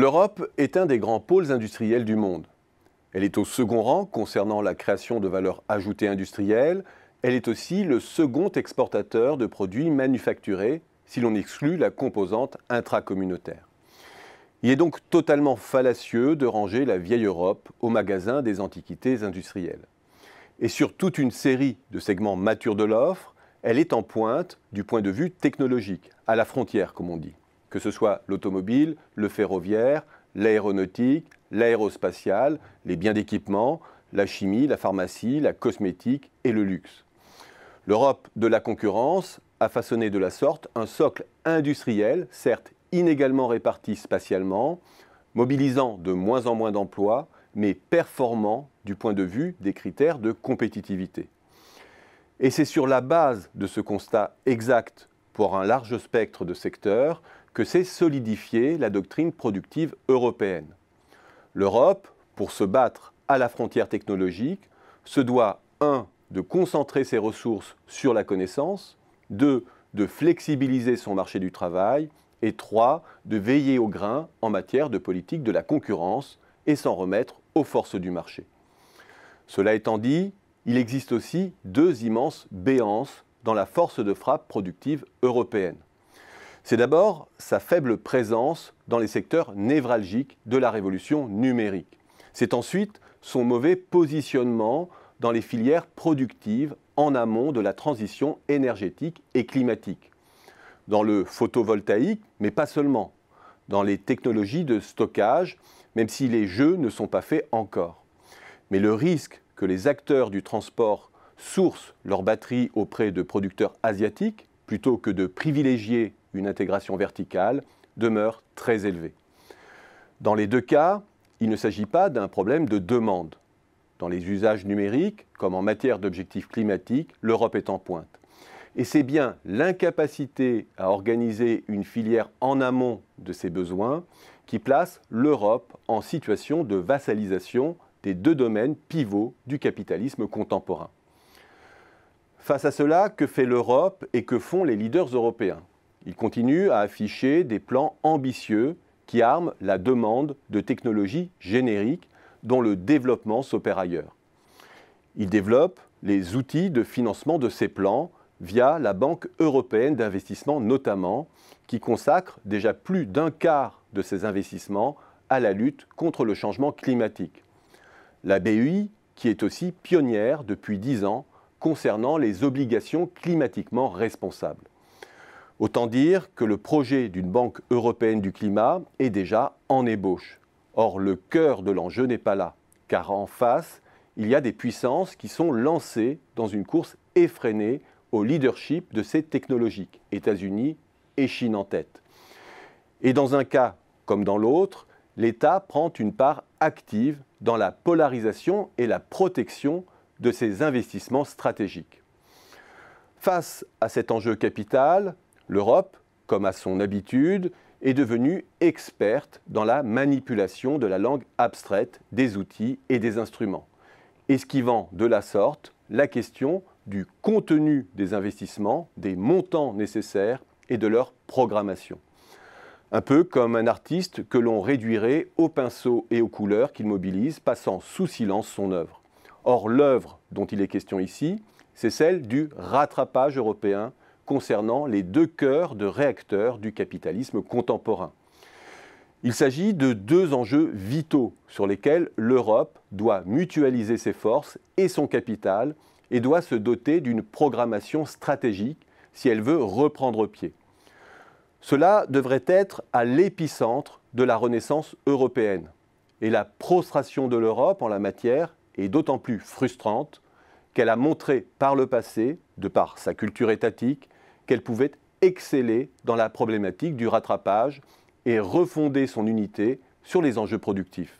L'Europe est un des grands pôles industriels du monde. Elle est au second rang concernant la création de valeur ajoutée industrielle. Elle est aussi le second exportateur de produits manufacturés, si l'on exclut la composante intracommunautaire. Il est donc totalement fallacieux de ranger la vieille Europe au magasin des antiquités industrielles. Et sur toute une série de segments matures de l'offre, elle est en pointe du point de vue technologique, à la frontière comme on dit. Que ce soit l'automobile, le ferroviaire, l'aéronautique, l'aérospatiale, les biens d'équipement, la chimie, la pharmacie, la cosmétique et le luxe. L'Europe de la concurrence a façonné de la sorte un socle industriel, certes inégalement réparti spatialement, mobilisant de moins en moins d'emplois, mais performant du point de vue des critères de compétitivité. Et c'est sur la base de ce constat exact pour un large spectre de secteurs que s'est solidifiée la doctrine productive européenne. L'Europe, pour se battre à la frontière technologique, se doit 1. De concentrer ses ressources sur la connaissance, 2. De flexibiliser son marché du travail, et 3. De veiller au grain en matière de politique de la concurrence et s'en remettre aux forces du marché. Cela étant dit, il existe aussi deux immenses béances dans la force de frappe productive européenne. C'est d'abord sa faible présence dans les secteurs névralgiques de la révolution numérique. C'est ensuite son mauvais positionnement dans les filières productives en amont de la transition énergétique et climatique. Dans le photovoltaïque, mais pas seulement. Dans les technologies de stockage, même si les jeux ne sont pas faits encore. Mais le risque que les acteurs du transport sourcent leurs batteries auprès de producteurs asiatiques, plutôt que de privilégier une intégration verticale, demeure très élevé. Dans les deux cas, il ne s'agit pas d'un problème de demande. Dans les usages numériques, comme en matière d'objectifs climatiques, l'Europe est en pointe. Et c'est bien l'incapacité à organiser une filière en amont de ses besoins qui place l'Europe en situation de vassalisation des deux domaines pivots du capitalisme contemporain. Face à cela, que fait l'Europe et que font les leaders européens ? Ils continuent à afficher des plans ambitieux qui arment la demande de technologies génériques dont le développement s'opère ailleurs. Ils développent les outils de financement de ces plans via la Banque européenne d'investissement notamment, qui consacre déjà plus d'un quart de ses investissements à la lutte contre le changement climatique. La BEI, qui est aussi pionnière depuis 10 ans concernant les obligations climatiquement responsables. Autant dire que le projet d'une Banque européenne du climat est déjà en ébauche. Or, le cœur de l'enjeu n'est pas là, car en face, il y a des puissances qui sont lancées dans une course effrénée au leadership de ces technologies, États-Unis et Chine en tête. Et dans un cas comme dans l'autre, l'État prend une part active dans la polarisation et la protection de ces investissements stratégiques. Face à cet enjeu capital, l'Europe, comme à son habitude, est devenue experte dans la manipulation de la langue abstraite des outils et des instruments, esquivant de la sorte la question du contenu des investissements, des montants nécessaires et de leur programmation. Un peu comme un artiste que l'on réduirait au pinceau et aux couleurs qu'il mobilise, passant sous silence son œuvre. Or, l'œuvre dont il est question ici, c'est celle du rattrapage européen concernant les deux cœurs de réacteurs du capitalisme contemporain. Il s'agit de deux enjeux vitaux sur lesquels l'Europe doit mutualiser ses forces et son capital et doit se doter d'une programmation stratégique si elle veut reprendre pied. Cela devrait être à l'épicentre de la renaissance européenne. Et la prostration de l'Europe en la matière est d'autant plus frustrante qu'elle a montré par le passé, de par sa culture étatique, qu'elle pouvait exceller dans la problématique du rattrapage et refonder son unité sur les enjeux productifs.